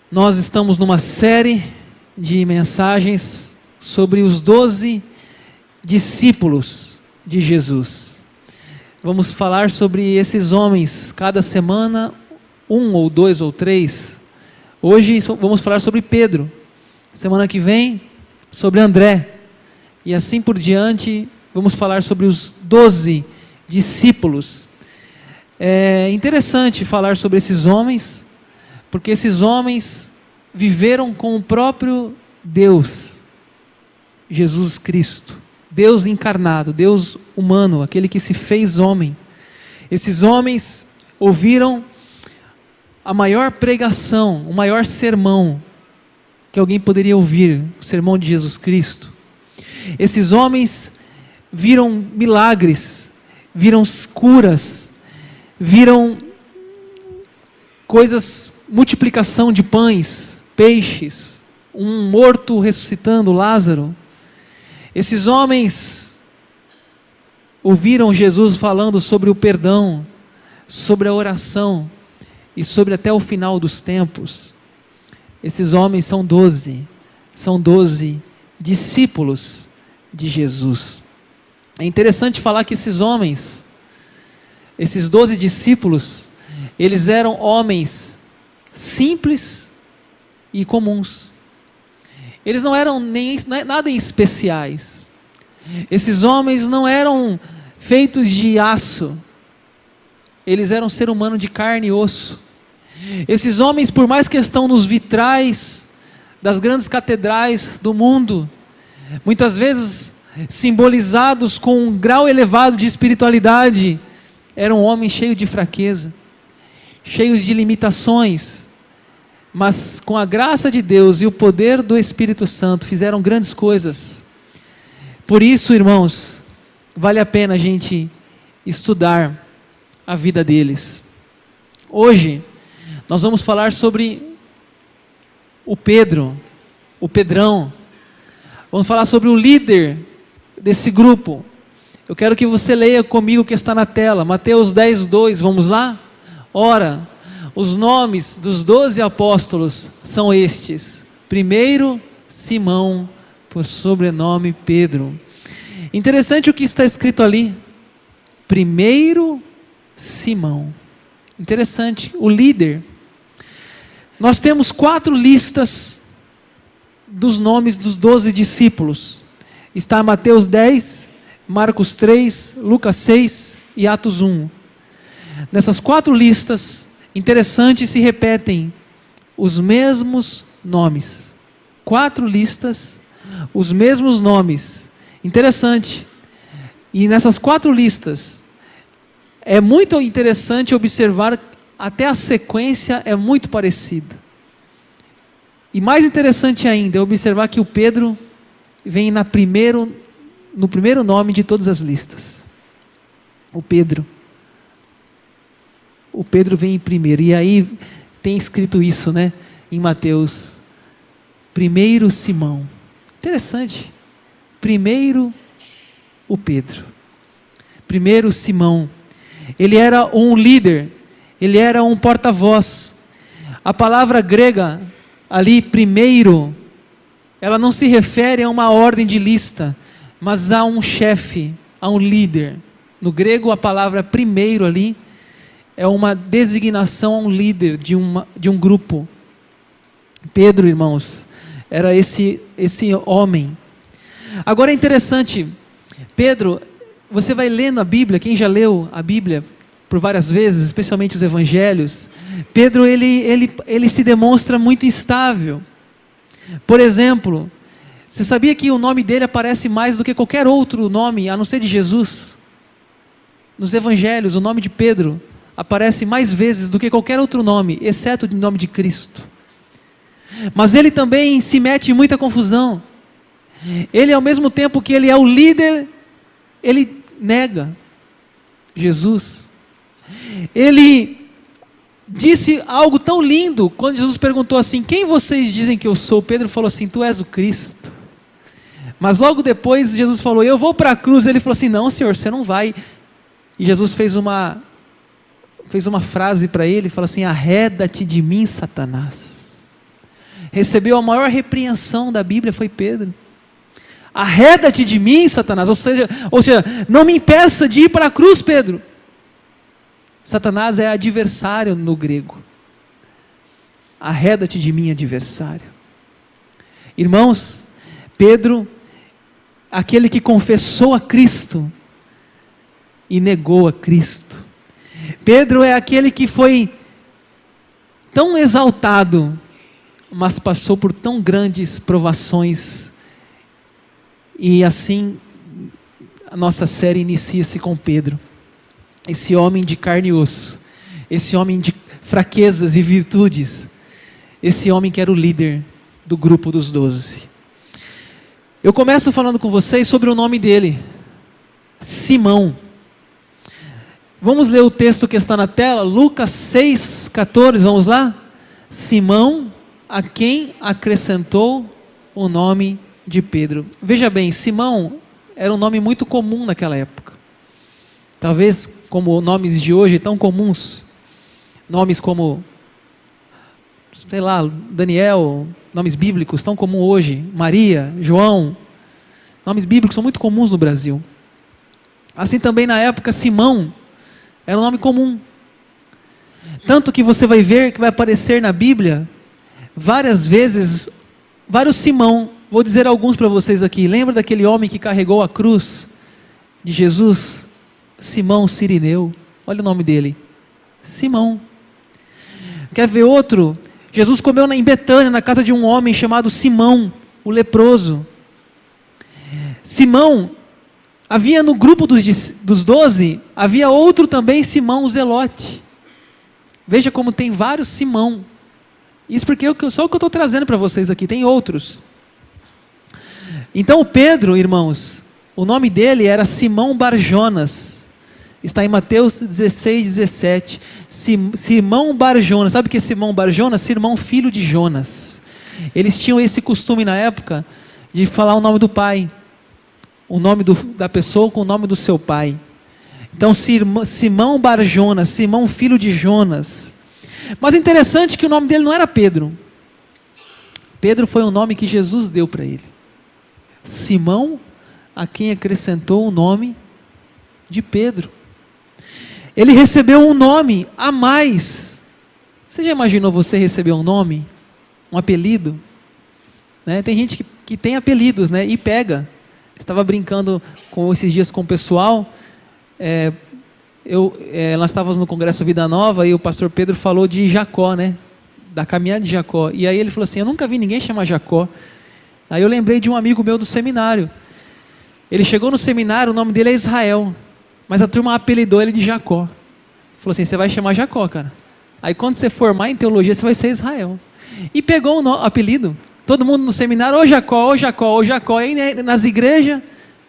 Nós estamos numa série de mensagens sobre os 12 discípulos de Jesus. Vamos falar sobre esses homens, cada semana, 1 ou 2 ou 3. Hoje vamos falar sobre Pedro. Semana que vem, sobre André. E assim por diante, vamos falar sobre os 12 discípulos. É interessante falar sobre esses homens, porque esses homens viveram com o próprio Deus, Jesus Cristo, Deus encarnado, Deus humano, aquele que se fez homem. Esses homens ouviram a maior pregação, o maior sermão que alguém poderia ouvir, o sermão de Jesus Cristo. Esses homens viram milagres, viram curas, viram coisas, multiplicação de pães, peixes, um morto ressuscitando, Lázaro. Esses homens ouviram Jesus falando sobre o perdão, sobre a oração e sobre até o final dos tempos. Esses homens são 12 discípulos de Jesus. É interessante falar que esses homens, esses 12 discípulos, eles eram homens simples e comuns. Eles não eram nada especiais. Esses homens não eram feitos de aço. Eles eram ser humano de carne e osso. Esses homens, por mais que estão nos vitrais das grandes catedrais do mundo, muitas vezes simbolizados com um grau elevado de espiritualidade, eram homens cheios de fraqueza, cheios de limitações, mas com a graça de Deus e o poder do Espírito Santo fizeram grandes coisas. Por isso, irmãos, vale a pena a gente estudar a vida deles. Hoje nós vamos falar sobre o Pedro, o Pedrão. Vamos falar sobre o líder desse grupo. Eu quero que você leia comigo o que está na tela, Mateus 10:2, vamos lá? Ora, os nomes dos 12 apóstolos são estes: primeiro, Simão, por sobrenome Pedro. Interessante o que está escrito ali, primeiro Simão. Interessante, o líder. Nós temos 4 listas dos nomes dos 12 discípulos. Está Mateus 10, Marcos 3, Lucas 6 e Atos 1. Nessas 4 listas, interessante, se repetem os mesmos nomes. 4 listas, os mesmos nomes. Interessante. E nessas 4 listas, é muito interessante observar, até a sequência é muito parecida. E mais interessante ainda é observar que o Pedro vem no primeiro nome de todas as listas. O Pedro vem em primeiro. E aí tem escrito isso, né? Em Mateus. Primeiro Simão. Interessante. Primeiro o Pedro. Primeiro Simão. Ele era um líder. Ele era um porta-voz. A palavra grega ali, primeiro, ela não se refere a uma ordem de lista, mas a um chefe, a um líder. No grego, a palavra primeiro ali é uma designação a um líder de um grupo. Pedro, irmãos, era esse homem. Agora é interessante, Pedro, você vai lendo a Bíblia, quem já leu a Bíblia por várias vezes, especialmente os evangelhos, Pedro ele se demonstra muito instável. Por exemplo, você sabia que o nome dele aparece mais do que qualquer outro nome, a não ser de Jesus? Nos evangelhos, o nome de Pedro aparece mais vezes do que qualquer outro nome, exceto o nome de Cristo. Mas ele também se mete em muita confusão. Ele, ao mesmo tempo que ele é o líder, ele nega Jesus. Ele disse algo tão lindo, quando Jesus perguntou assim: quem vocês dizem que eu sou? Pedro falou assim: tu és o Cristo. Mas logo depois Jesus falou: eu vou para a cruz. Ele falou assim: não, Senhor, você não vai. E Jesus fez uma frase para ele, fala assim: arreda-te de mim, Satanás. recebeu a maior repreensão da Bíblia foi Pedro. Arreda-te de mim, Satanás. Ou seja, não me impeça de ir para a cruz, Pedro. Satanás é adversário no grego. Arreda-te de mim, adversário. Irmãos, Pedro, aquele que confessou a Cristo e negou a Cristo. Pedro é aquele que foi tão exaltado, mas passou por tão grandes provações. E assim, a nossa série inicia-se com Pedro. Esse homem de carne e osso. Esse homem de fraquezas e virtudes. Esse homem que era o líder do grupo dos 12. Eu começo falando com vocês sobre o nome dele. Simão. Vamos ler o texto que está na tela, Lucas 6,14, vamos lá? Simão, a quem acrescentou o nome de Pedro. Veja bem, Simão era um nome muito comum naquela época. Talvez como nomes de hoje tão comuns. Nomes como, sei lá, Daniel, nomes bíblicos tão comuns hoje. Maria, João. Nomes bíblicos são muito comuns no Brasil. Assim também na época, Simão era um nome comum. Tanto que você vai ver que vai aparecer na Bíblia várias vezes, vários Simão. Vou dizer alguns para vocês aqui. Lembra daquele homem que carregou a cruz de Jesus? Simão Cirineu. Olha o nome dele. Simão. Quer ver outro? Jesus comeu em Betânia, na casa de um homem chamado Simão, o leproso. Simão, havia no grupo dos 12, havia outro também, Simão o Zelote. Veja como tem vários Simão. Isso porque só o que eu estou trazendo para vocês aqui, tem outros. Então o Pedro, irmãos, o nome dele era Simão Barjonas. Está em Mateus 16, 17. Simão Barjonas. Sabe o que é Simão Barjonas? Simão, filho de Jonas. Eles tinham esse costume na época de falar o nome do pai. O nome da pessoa com o nome do seu pai. Então Simão Barjonas, Simão filho de Jonas. Mas interessante que o nome dele não era Pedro. Pedro foi o nome que Jesus deu para ele. Simão, a quem acrescentou o nome de Pedro. Ele recebeu um nome a mais. Você já imaginou você receber um nome? Um apelido? Né? Tem gente que tem apelidos, né? E pega. Estava brincando esses dias com o pessoal. Nós estávamos no Congresso Vida Nova e o pastor Pedro falou de Jacó, né? Da caminhada de Jacó. E aí ele falou assim, eu nunca vi ninguém chamar Jacó. Aí eu lembrei de um amigo meu do seminário. Ele chegou no seminário, o nome dele é Israel. Mas a turma apelidou ele de Jacó. Falou assim, você vai chamar Jacó, cara. Aí quando você formar em teologia, você vai ser Israel. E pegou o apelido. Todo mundo no seminário, ô Jacó, ô Jacó, ô Jacó. Aí nas igrejas,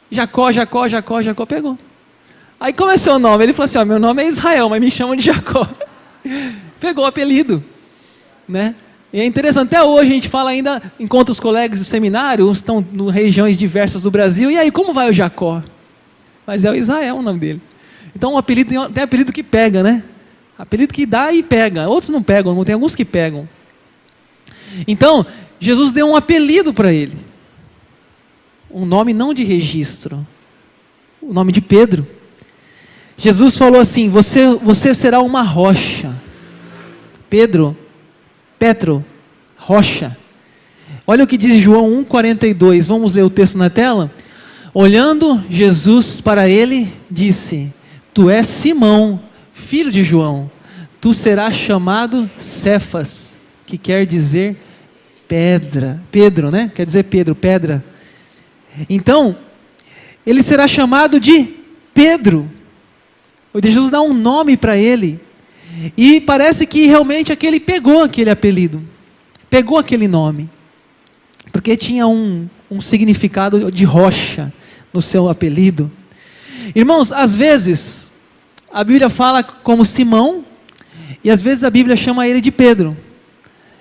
Jacó, Jacó, Jacó, Jacó, pegou. Aí como é seu nome? Ele falou assim, meu nome é Israel, mas me chamam de Jacó. Pegou o apelido. Né? E é interessante, até hoje a gente fala ainda, encontra os colegas do seminário, uns estão em regiões diversas do Brasil, e aí como vai o Jacó? Mas é o Israel o nome dele. Então um apelido, tem apelido que pega, né? Apelido que dá e pega, outros não pegam, tem alguns que pegam. Então, Jesus deu um apelido para ele. Um nome não de registro. O nome de Pedro. Jesus falou assim, você será uma rocha. Petro, rocha. Olha o que diz João 1,42. Vamos ler o texto na tela? Olhando Jesus para ele, disse, tu és Simão, filho de João. Tu serás chamado Cefas, que quer dizer pedra. Pedro, né? Quer dizer Pedro, pedra. Então, ele será chamado de Pedro. Jesus dá um nome para ele. E parece que realmente aquele pegou aquele apelido. Pegou aquele nome. Porque tinha um significado de rocha no seu apelido. Irmãos, às vezes, a Bíblia fala como Simão, e às vezes a Bíblia chama ele de Pedro.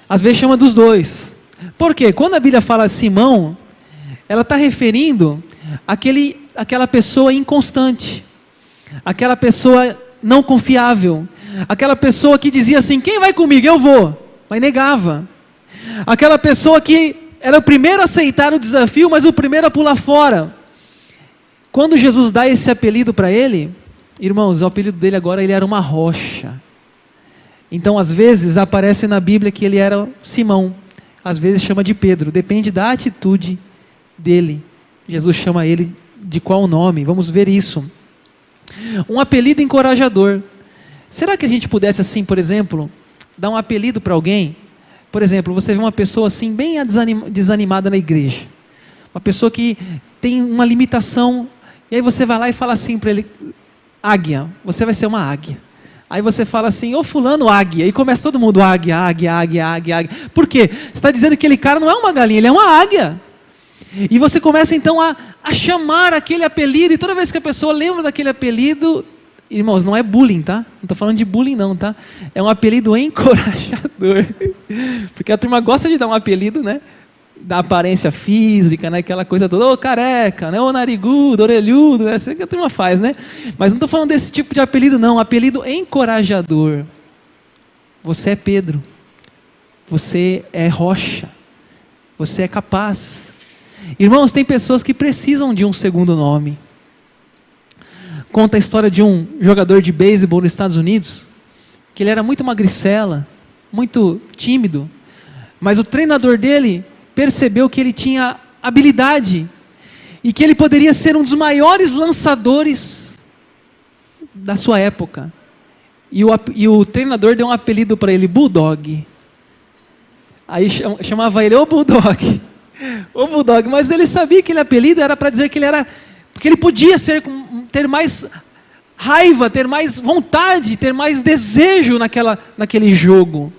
Às vezes chama dos dois. Por quê? Quando a Bíblia fala Simão, ela está referindo àquela pessoa inconstante, aquela pessoa não confiável, aquela pessoa que dizia assim, quem vai comigo? Eu vou, mas negava. Aquela pessoa que era o primeiro a aceitar o desafio, mas o primeiro a pular fora. Quando Jesus dá esse apelido para ele, irmãos, o apelido dele agora, ele era uma rocha. Então, às vezes, aparece na Bíblia que ele era Simão. Às vezes chama de Pedro. Depende da atitude dele. Jesus chama ele de qual nome? Vamos ver isso. Um apelido encorajador. Será que a gente pudesse, assim, por exemplo, dar um apelido para alguém? Por exemplo, você vê uma pessoa assim, bem desanimada na igreja. Uma pessoa que tem uma limitação. E aí você vai lá e fala assim para ele: águia, você vai ser uma águia. Aí você fala assim: ô fulano, águia. E começa todo mundo: águia, águia, águia, águia, águia. Por quê? Você está dizendo que aquele cara não é uma galinha, ele é uma águia. E você começa então a chamar aquele apelido. E toda vez que a pessoa lembra daquele apelido, irmãos, não é bullying, tá? Não estou falando de bullying não, tá? É um apelido encorajador. Porque a turma gosta de dar um apelido, né? Da aparência física, né? Aquela coisa toda, ô careca, né? Ô narigudo, orelhudo, né? Isso que a turma faz, né? Mas não estou falando desse tipo de apelido não, apelido encorajador. Você é Pedro, você é rocha, você é capaz. Irmãos, tem pessoas que precisam de um segundo nome. Conta a história de um jogador de beisebol nos Estados Unidos, que ele era muito magricela, muito tímido, mas o treinador dele percebeu que ele tinha habilidade e que ele poderia ser um dos maiores lançadores da sua época. E o treinador deu um apelido para ele, Bulldog. Aí chamava ele, ô Bulldog, ô Bulldog. Mas ele sabia que aquele apelido era para dizer que ele era, porque ele podia ter mais raiva, ter mais vontade, ter mais desejo naquele jogo.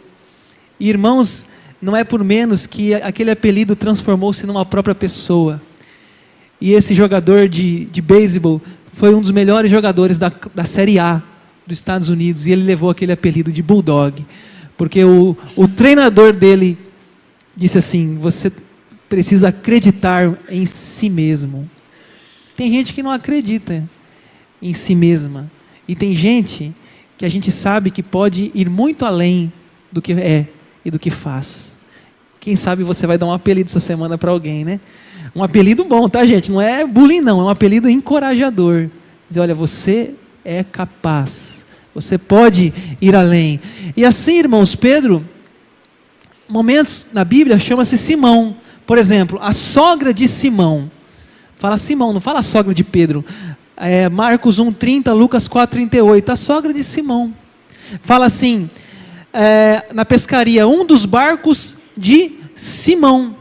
E, irmãos, não é por menos que aquele apelido transformou-se numa própria pessoa. E esse jogador de beisebol foi um dos melhores jogadores da Série A dos Estados Unidos. E ele levou aquele apelido de Bulldog. Porque o treinador dele disse assim: você precisa acreditar em si mesmo. Tem gente que não acredita em si mesma. E tem gente que a gente sabe que pode ir muito além do que é e do que faz. Quem sabe você vai dar um apelido essa semana para alguém, né? Um apelido bom, tá, gente? Não é bullying não, é um apelido encorajador. Dizer, olha, você é capaz. Você pode ir além. E assim, irmãos, Pedro, momentos na Bíblia chama-se Simão. Por exemplo, a sogra de Simão. Fala Simão, não fala a sogra de Pedro. Marcos 1,30, Lucas 4,38. A sogra de Simão. Fala assim, na pescaria, um dos barcos de Simão.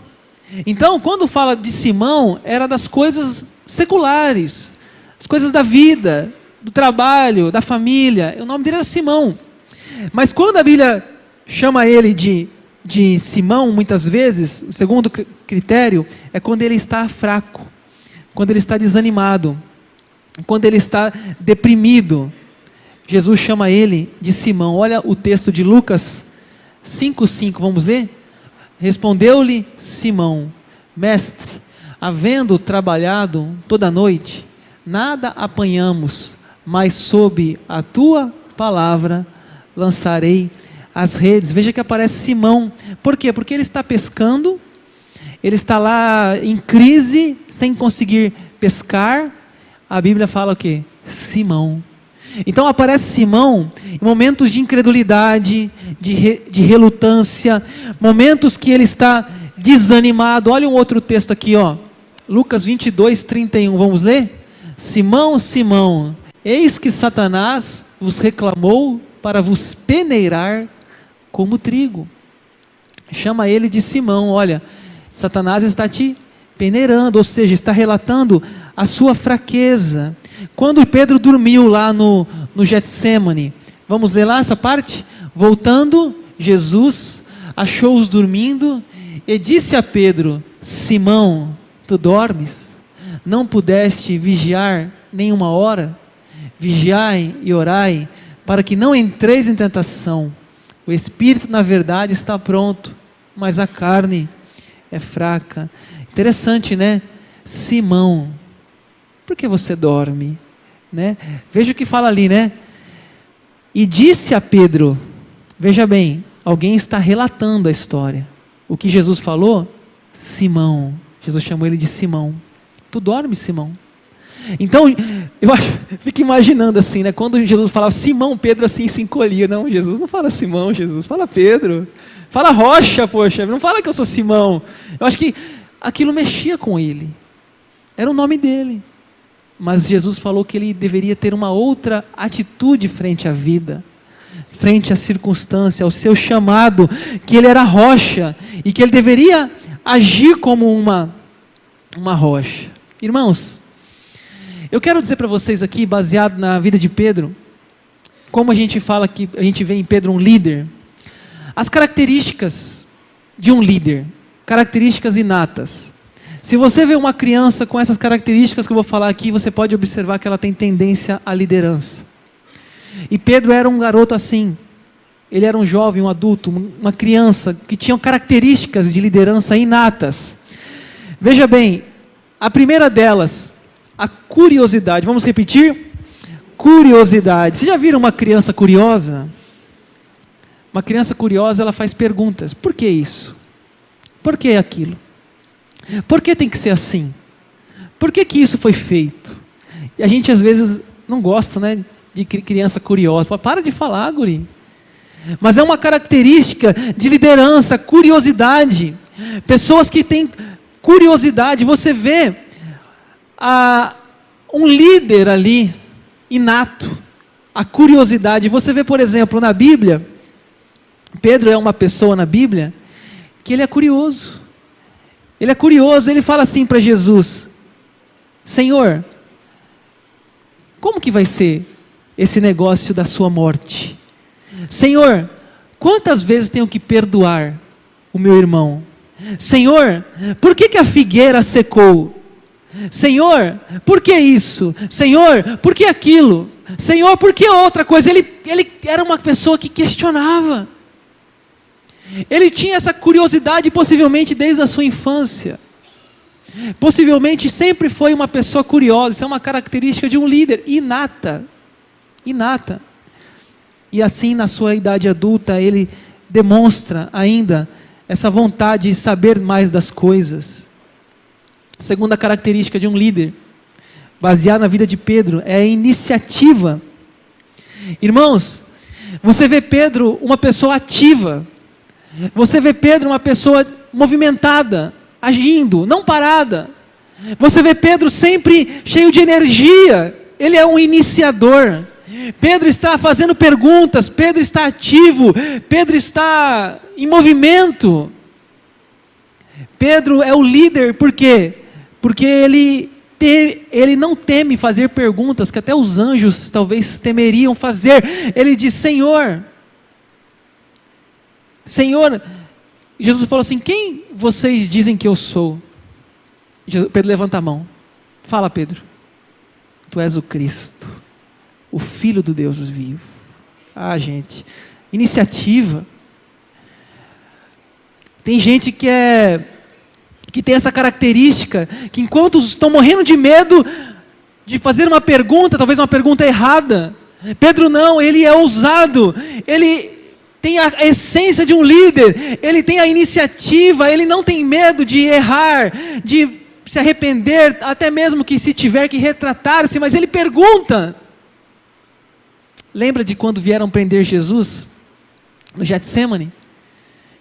Então, quando fala de Simão, era das coisas seculares, as coisas da vida, do trabalho, da família. O nome dele era Simão. Mas quando a Bíblia chama ele de Simão, muitas vezes, o segundo critério é quando ele está fraco, quando ele está desanimado, quando ele está deprimido. Jesus chama ele de Simão. Olha o texto de Lucas 5,5, vamos ler? Respondeu-lhe Simão: mestre, havendo trabalhado toda a noite, nada apanhamos, mas sob a tua palavra lançarei as redes. Veja que aparece Simão. Por quê? Porque ele está pescando, ele está lá em crise, sem conseguir pescar. A Bíblia fala o quê? Simão. Então aparece Simão em momentos de incredulidade, de relutância, momentos que ele está desanimado. Olha um outro texto aqui, ó. Lucas 22:31, vamos ler? Simão, Simão, eis que Satanás vos reclamou para vos peneirar como trigo. Chama ele de Simão. Olha, Satanás está te peneirando, ou seja, está relatando a sua fraqueza. Quando Pedro dormiu lá no Getsêmani, vamos ler lá essa parte? Voltando, Jesus achou-os dormindo e disse a Pedro: Simão, tu dormes? Não pudeste vigiar nem uma hora? Vigiai e orai, para que não entreis em tentação. O espírito, na verdade, está pronto, mas a carne é fraca. Interessante, né? Simão, por que você dorme? Né? Veja o que fala ali, né? E disse a Pedro, veja bem, alguém está relatando a história. O que Jesus falou? Simão. Jesus chamou ele de Simão. Tu dorme, Simão? Então, fico imaginando assim, né? Quando Jesus falava Simão, Pedro assim se encolhia. Não, Jesus não fala Simão, Jesus fala Pedro. Fala Rocha, poxa, não fala que eu sou Simão. Eu acho que aquilo mexia com ele. Era o nome dele. Mas Jesus falou que ele deveria ter uma outra atitude frente à vida, frente à circunstância, ao seu chamado, que ele era rocha e que ele deveria agir como uma rocha. Irmãos, eu quero dizer para vocês aqui, baseado na vida de Pedro, como a gente fala que a gente vê em Pedro um líder, as características de um líder, características inatas. Se você vê uma criança com essas características que eu vou falar aqui, você pode observar que ela tem tendência à liderança. E Pedro era um garoto assim. Ele era um jovem, um adulto, uma criança que tinha características de liderança inatas. Veja bem, a primeira delas, a curiosidade. Vamos repetir? Curiosidade. Vocês já viram uma criança curiosa? Uma criança curiosa, ela faz perguntas. Por que isso? Por que aquilo? Por que tem que ser assim? Por que isso foi feito? E a gente às vezes não gosta, né, de criança curiosa. Para de falar, guri. Mas é uma característica de liderança, curiosidade. Pessoas que têm curiosidade. Você vê um líder ali, inato, a curiosidade. Você vê, por exemplo, na Bíblia, Pedro é uma pessoa na Bíblia que ele é curioso. Ele é curioso, ele fala assim para Jesus: Senhor, como que vai ser esse negócio da sua morte? Senhor, quantas vezes tenho que perdoar o meu irmão? Senhor, por que a figueira secou? Senhor, por que isso? Senhor, por que aquilo? Senhor, por que outra coisa? Ele era uma pessoa que questionava. Ele tinha essa curiosidade possivelmente desde a sua infância. Possivelmente sempre foi uma pessoa curiosa. Isso é uma característica de um líder inata. Inata. E assim na sua idade adulta ele demonstra ainda essa vontade de saber mais das coisas. A segunda característica de um líder, baseada na vida de Pedro, é a iniciativa. Irmãos, você vê Pedro uma pessoa ativa. Você vê Pedro uma pessoa movimentada, agindo, não parada. Você vê Pedro sempre cheio de energia. Ele é um iniciador. Pedro está fazendo perguntas, Pedro está ativo, Pedro está em movimento. Pedro é o líder, por quê? Porque ele não teme fazer perguntas que até os anjos talvez temeriam fazer. Ele diz: Senhor, Jesus falou assim: quem vocês dizem que eu sou? Pedro levanta a mão. Fala, Pedro. Tu és o Cristo, o Filho do Deus vivo. Ah, gente, iniciativa. Tem gente que tem essa característica, que enquanto estão morrendo de medo de fazer uma pergunta, talvez uma pergunta errada, Pedro não, ele é ousado, ele tem a essência de um líder, ele tem a iniciativa, ele não tem medo de errar, de se arrepender, até mesmo que se tiver que retratar-se, mas ele pergunta. Lembra de quando vieram prender Jesus no Getsemane?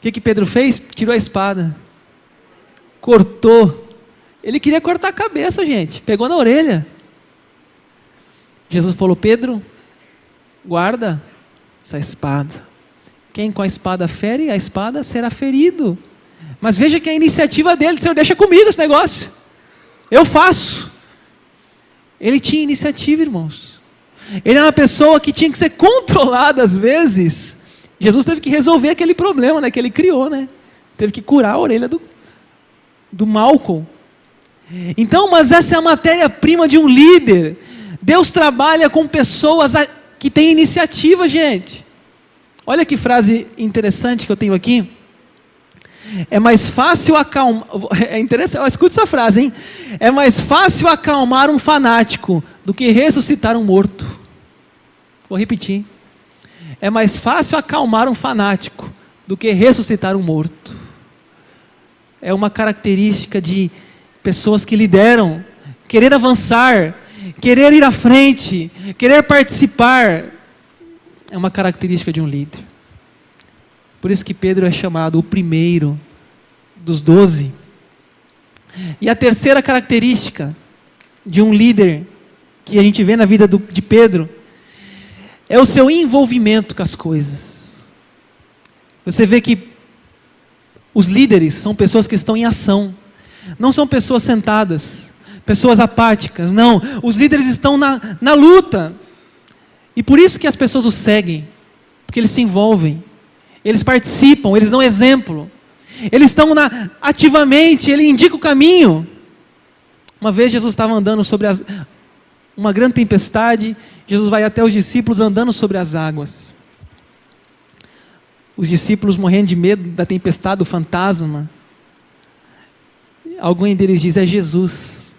O que Pedro fez? Tirou a espada, cortou. Ele queria cortar a cabeça, gente, pegou na orelha. Jesus falou: Pedro, guarda essa espada. Quem com a espada fere, a espada será ferido. Mas veja que a iniciativa dele: Senhor, deixa comigo esse negócio, eu faço. Ele tinha iniciativa, irmãos. Ele era uma pessoa que tinha que ser controlada às vezes. Jesus teve que resolver aquele problema, né, que ele criou, né? Teve que curar a orelha do Malcolm. Então, mas essa é a matéria-prima de um líder. Deus trabalha com pessoas que têm iniciativa, gente. Olha que frase interessante que eu tenho aqui. É mais fácil acalmar... É interessante, escuta essa frase, hein? É mais fácil acalmar um fanático do que ressuscitar um morto. Vou repetir. É mais fácil acalmar um fanático do que ressuscitar um morto. é uma característica de pessoas que lideram, querer avançar, querer ir à frente, querer participar, é uma característica de um líder. Por isso que Pedro é chamado o primeiro dos 12. E a terceira característica de um líder que a gente vê na vida de Pedro é o seu envolvimento com as coisas. Você vê que os líderes são pessoas que estão em ação, não são pessoas sentadas, pessoas apáticas, não. Os líderes estão na luta, e por isso que as pessoas os seguem, porque eles se envolvem, eles participam, eles dão exemplo, eles estão ativamente, ele indica o caminho. Uma vez Jesus estava andando sobre uma grande tempestade, Jesus vai até os discípulos andando sobre as águas. Os discípulos morrendo de medo da tempestade, do fantasma. Algum deles diz, é Jesus.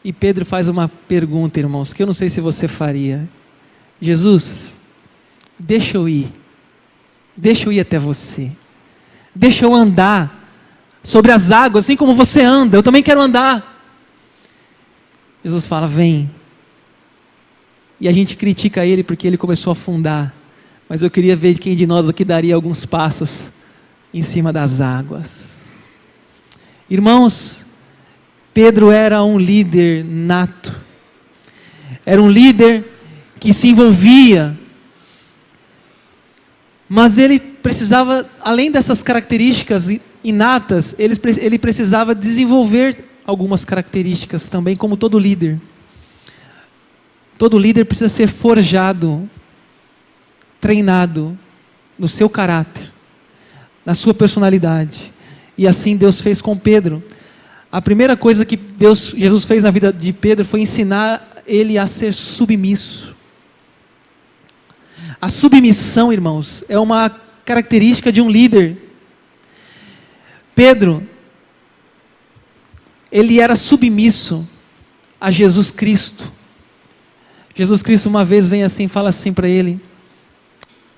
E Pedro faz uma pergunta, irmãos, que eu não sei se você faria. Jesus, deixa eu ir até você. Deixa eu andar sobre as águas, assim como você anda, eu também quero andar. Jesus fala, vem. E a gente critica ele porque ele começou a afundar. Mas eu queria ver quem de nós aqui daria alguns passos em cima das águas. Irmãos, Pedro era um líder nato. Era um líder que se envolvia. Mas ele precisava, além dessas características inatas, ele precisava desenvolver algumas características também, como todo líder. Todo líder precisa ser forjado, treinado no seu caráter, na sua personalidade. E assim Deus fez com Pedro. A primeira coisa que Jesus fez na vida de Pedro foi ensinar ele a ser submisso. A submissão, irmãos, é uma característica de um líder. Pedro, ele era submisso a Jesus Cristo. Jesus Cristo uma vez vem assim, fala assim para ele,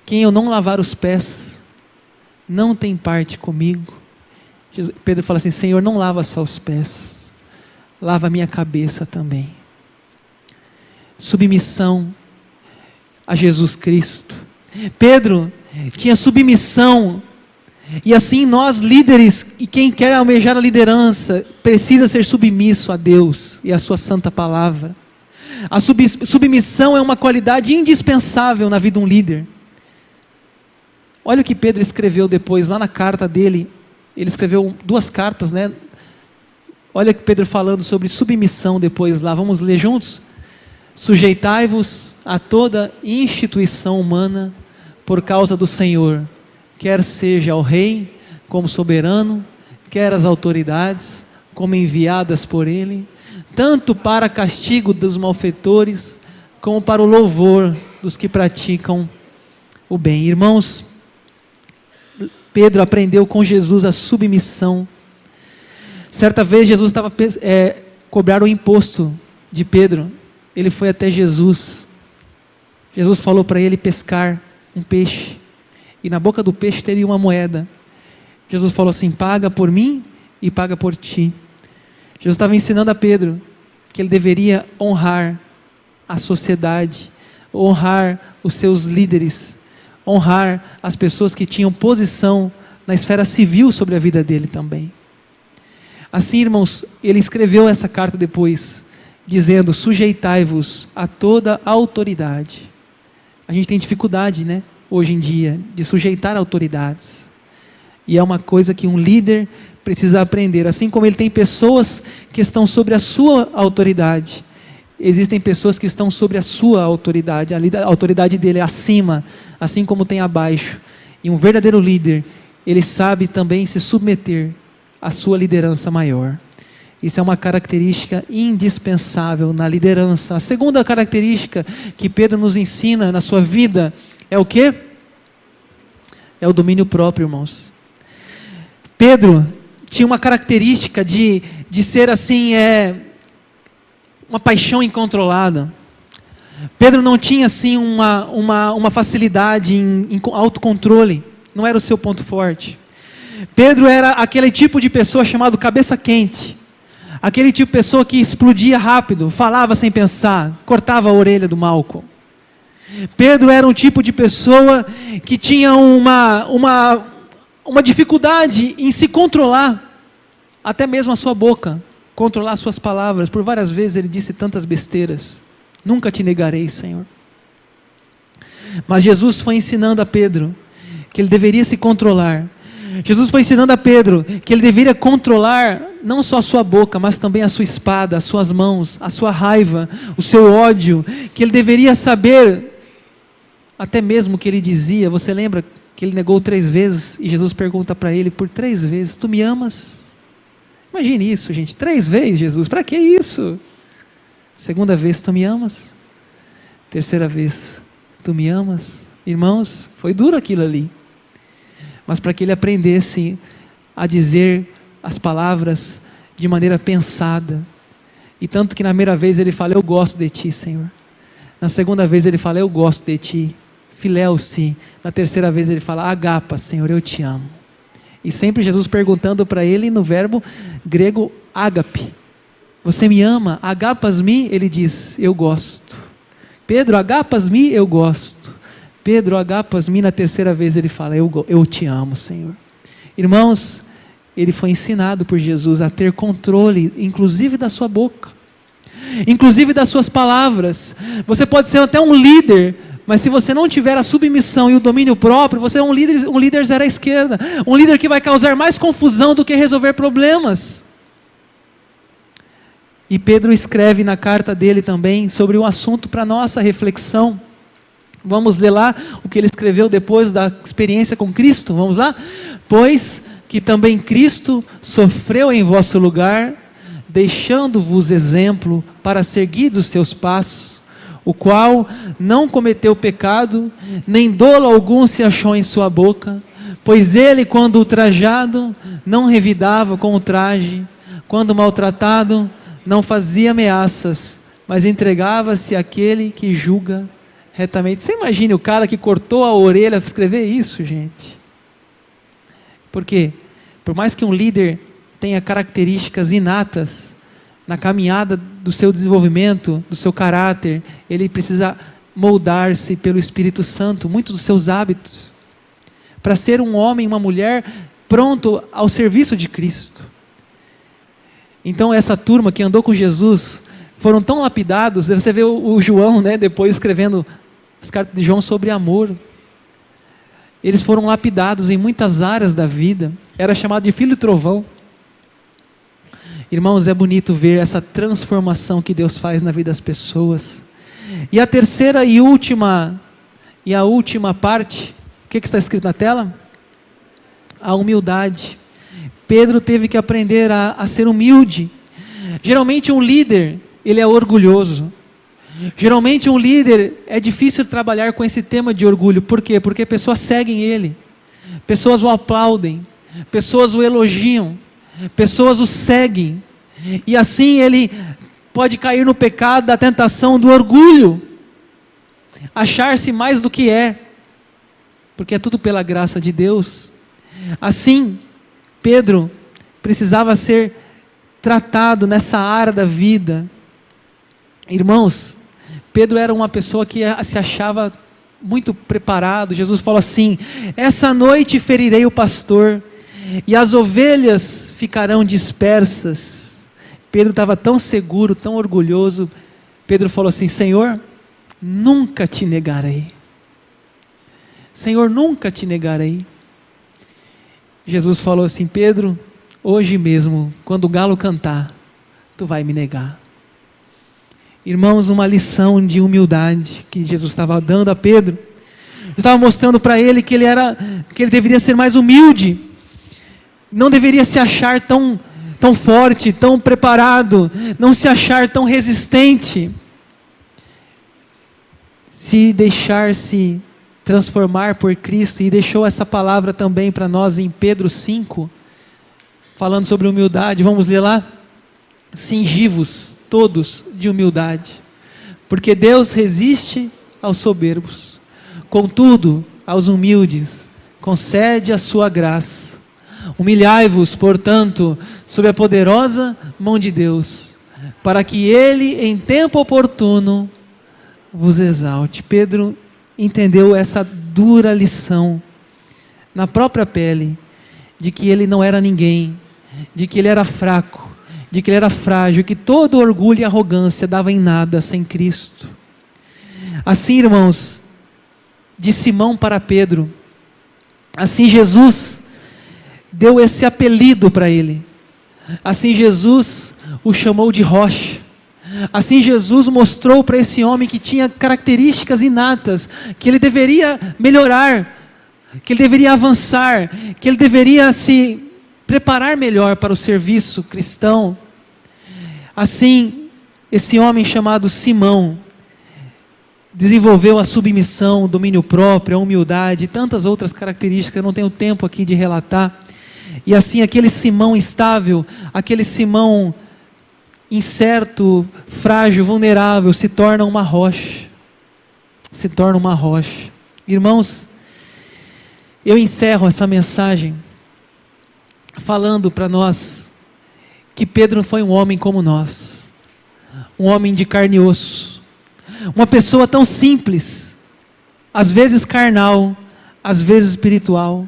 quem eu não lavar os pés, não tem parte comigo. Pedro fala assim, Senhor, não lava só os pés, lava a minha cabeça também. Submissão a Jesus Cristo. Pedro tinha submissão, e assim nós líderes, e quem quer almejar a liderança, precisa ser submisso a Deus e a sua santa palavra. A submissão é uma qualidade indispensável na vida de um líder. Olha o que Pedro escreveu depois, lá na carta dele, ele escreveu 2 cartas, né? Olha que Pedro falando sobre submissão depois lá, vamos ler juntos? Sujeitai-vos a toda instituição humana por causa do Senhor, quer seja ao rei como soberano, quer as autoridades como enviadas por ele, tanto para castigo dos malfeitores, como para o louvor dos que praticam o bem. Irmãos, Pedro aprendeu com Jesus a submissão. Certa vez Jesus estava cobrar o imposto de Pedro. Ele foi até Jesus. Jesus falou para ele pescar um peixe. E na boca do peixe teria uma moeda. Jesus falou assim, paga por mim e paga por ti. Jesus estava ensinando a Pedro que ele deveria honrar a sociedade, honrar os seus líderes, honrar as pessoas que tinham posição na esfera civil sobre a vida dele também. Assim, irmãos, ele escreveu essa carta depois, dizendo, sujeitai-vos a toda autoridade. A gente tem dificuldade, né, hoje em dia, de sujeitar autoridades. E é uma coisa que um líder precisa aprender. Assim como ele tem pessoas que estão sobre a sua autoridade, existem pessoas que estão sobre a sua autoridade. A autoridade dele é acima, assim como tem abaixo. E um verdadeiro líder, ele sabe também se submeter à sua liderança maior. Isso é uma característica indispensável na liderança. A segunda característica que Pedro nos ensina na sua vida é o quê? É o domínio próprio, irmãos. Pedro tinha uma característica de ser assim, uma paixão incontrolada. Pedro não tinha assim uma facilidade em autocontrole, não era o seu ponto forte. Pedro era aquele tipo de pessoa chamado cabeça quente. Aquele tipo de pessoa que explodia rápido, falava sem pensar, cortava a orelha do Malcolm. Pedro era um tipo de pessoa que tinha uma dificuldade em se controlar, até mesmo a sua boca, controlar suas palavras. Por várias vezes ele disse tantas besteiras. Nunca te negarei, Senhor. Mas Jesus foi ensinando a Pedro que ele deveria se controlar. Jesus foi ensinando a Pedro que ele deveria controlar não só a sua boca, mas também a sua espada, as suas mãos, a sua raiva, o seu ódio, que ele deveria saber, até mesmo que ele dizia, você lembra que ele negou 3 vezes e Jesus pergunta para ele por 3 vezes, tu me amas? Imagine isso, gente, 3 vezes Jesus, para que isso? 2ª vez, tu me amas? 3ª vez, tu me amas? Irmãos, foi duro aquilo ali. Mas para que ele aprendesse a dizer as palavras de maneira pensada. E tanto que na primeira vez ele fala, eu gosto de ti, Senhor. Na 2ª vez ele fala, eu gosto de ti. Filéu, sim. Na 3ª vez ele fala, agapa, Senhor, eu te amo. E sempre Jesus perguntando para ele no verbo grego ágape. Você me ama? Agapas-me? Ele diz, eu gosto. Pedro, agapas-me? Eu gosto. Pedro, agapas-me, na 3ª vez ele fala, eu te amo, Senhor. Irmãos, ele foi ensinado por Jesus a ter controle, inclusive da sua boca, inclusive das suas palavras. Você pode ser até um líder, mas se você não tiver a submissão e o domínio próprio, você é um líder zero à esquerda, um líder que vai causar mais confusão do que resolver problemas. E Pedro escreve na carta dele também sobre um assunto para nossa reflexão. Vamos ler lá o que ele escreveu depois da experiência com Cristo, vamos lá? Pois que também Cristo sofreu em vosso lugar, deixando-vos exemplo para seguir os seus passos, o qual não cometeu pecado, nem dolo algum se achou em sua boca, pois ele, quando ultrajado, não revidava com o traje, quando maltratado, não fazia ameaças, mas entregava-se àquele que julga retamente. Você imagina o cara que cortou a orelha escrever isso, gente? Por quê? Por mais que um líder tenha características inatas na caminhada do seu desenvolvimento, do seu caráter, ele precisa moldar-se pelo Espírito Santo, muitos dos seus hábitos, para ser um homem, uma mulher pronto ao serviço de Cristo. Então essa turma que andou com Jesus foram tão lapidados. Você vê o João, né, depois escrevendo as cartas de João sobre amor. Eles foram lapidados em muitas áreas da vida. Era chamado de filho trovão. Irmãos, é bonito ver essa transformação que Deus faz na vida das pessoas. E a terceira e última parte, o que está escrito na tela? A humildade. Pedro teve que aprender a ser humilde. Geralmente um líder, ele é orgulhoso. Geralmente um líder, é difícil trabalhar com esse tema de orgulho. Por quê? Porque pessoas seguem ele. Pessoas o aplaudem. Pessoas o elogiam. Pessoas o seguem. E assim ele pode cair no pecado da tentação do orgulho. Achar-se mais do que é. Porque é tudo pela graça de Deus. Assim, Pedro precisava ser tratado nessa área da vida. Irmãos, Pedro era uma pessoa que se achava muito preparado. Jesus falou assim: essa noite ferirei o pastor, e as ovelhas ficarão dispersas. Pedro estava tão seguro, tão orgulhoso. Pedro falou assim: Senhor, nunca te negarei. Senhor, nunca te negarei. Jesus falou assim: Pedro, hoje mesmo, quando o galo cantar, tu vai me negar. Irmãos, uma lição de humildade que Jesus estava dando a Pedro. Estava mostrando para ele que ele deveria ser mais humilde. Não deveria se achar tão forte, tão preparado, não se achar tão resistente. Se deixar-se transformar por Cristo. E deixou essa palavra também para nós em Pedro 5, falando sobre humildade. Vamos ler lá? Cingi-vos todos de humildade, porque Deus resiste aos soberbos, contudo aos humildes concede a sua graça. Humilhai-vos, portanto, sob a poderosa mão de Deus, para que Ele, em tempo oportuno, vos exalte. Pedro entendeu essa dura lição na própria pele, de que ele não era ninguém, de que ele era fraco, de que ele era frágil, que todo orgulho e arrogância dava em nada sem Cristo. Assim, irmãos, de Simão para Pedro, assim Jesus deu esse apelido para ele, assim Jesus o chamou de rocha, assim Jesus mostrou para esse homem que tinha características inatas, que ele deveria melhorar, que ele deveria avançar, que ele deveria se preparar melhor para o serviço cristão. Assim, esse homem chamado Simão desenvolveu a submissão, o domínio próprio, a humildade e tantas outras características, eu não tenho tempo aqui de relatar. E assim, aquele Simão instável, aquele Simão incerto, frágil, vulnerável, se torna uma rocha. Se torna uma rocha. Irmãos, eu encerro essa mensagem falando para nós que Pedro foi um homem como nós, um homem de carne e osso, uma pessoa tão simples, às vezes carnal, às vezes espiritual,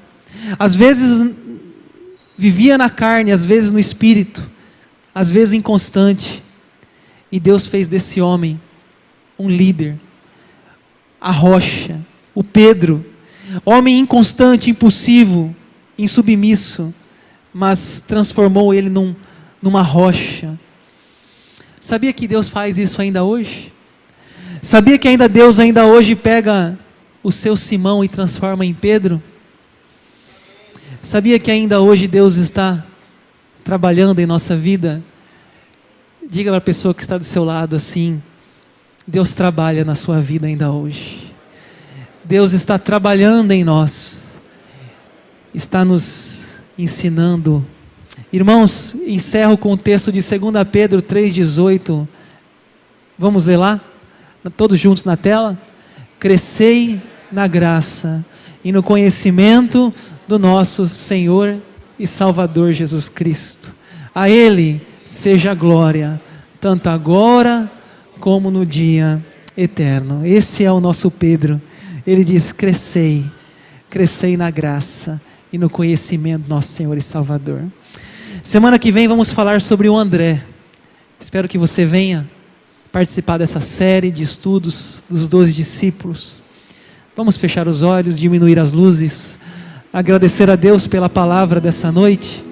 às vezes vivia na carne, às vezes no espírito, às vezes inconstante, e Deus fez desse homem um líder, a rocha, o Pedro, homem inconstante, impulsivo, insubmisso, mas transformou ele numa rocha. Sabia que Deus faz isso ainda hoje? Sabia que Deus ainda hoje pega o seu Simão e transforma em Pedro? Sabia que ainda hoje Deus está trabalhando em nossa vida? Diga para a pessoa que está do seu lado assim: Deus trabalha na sua vida ainda hoje. Deus está trabalhando em nós, está nos ensinando. Irmãos, encerro com o texto de 2 Pedro 3,18. Vamos ler lá? Todos juntos na tela? Crescei na graça e no conhecimento do nosso Senhor e Salvador Jesus Cristo. A Ele seja a glória, tanto agora como no dia eterno. Esse é o nosso Pedro. Ele diz: crescei na graça e no conhecimento do nosso Senhor e Salvador. Semana que vem vamos falar sobre o André. Espero que você venha participar dessa série de estudos dos 12 discípulos. Vamos fechar os olhos, diminuir as luzes, agradecer a Deus pela palavra dessa noite.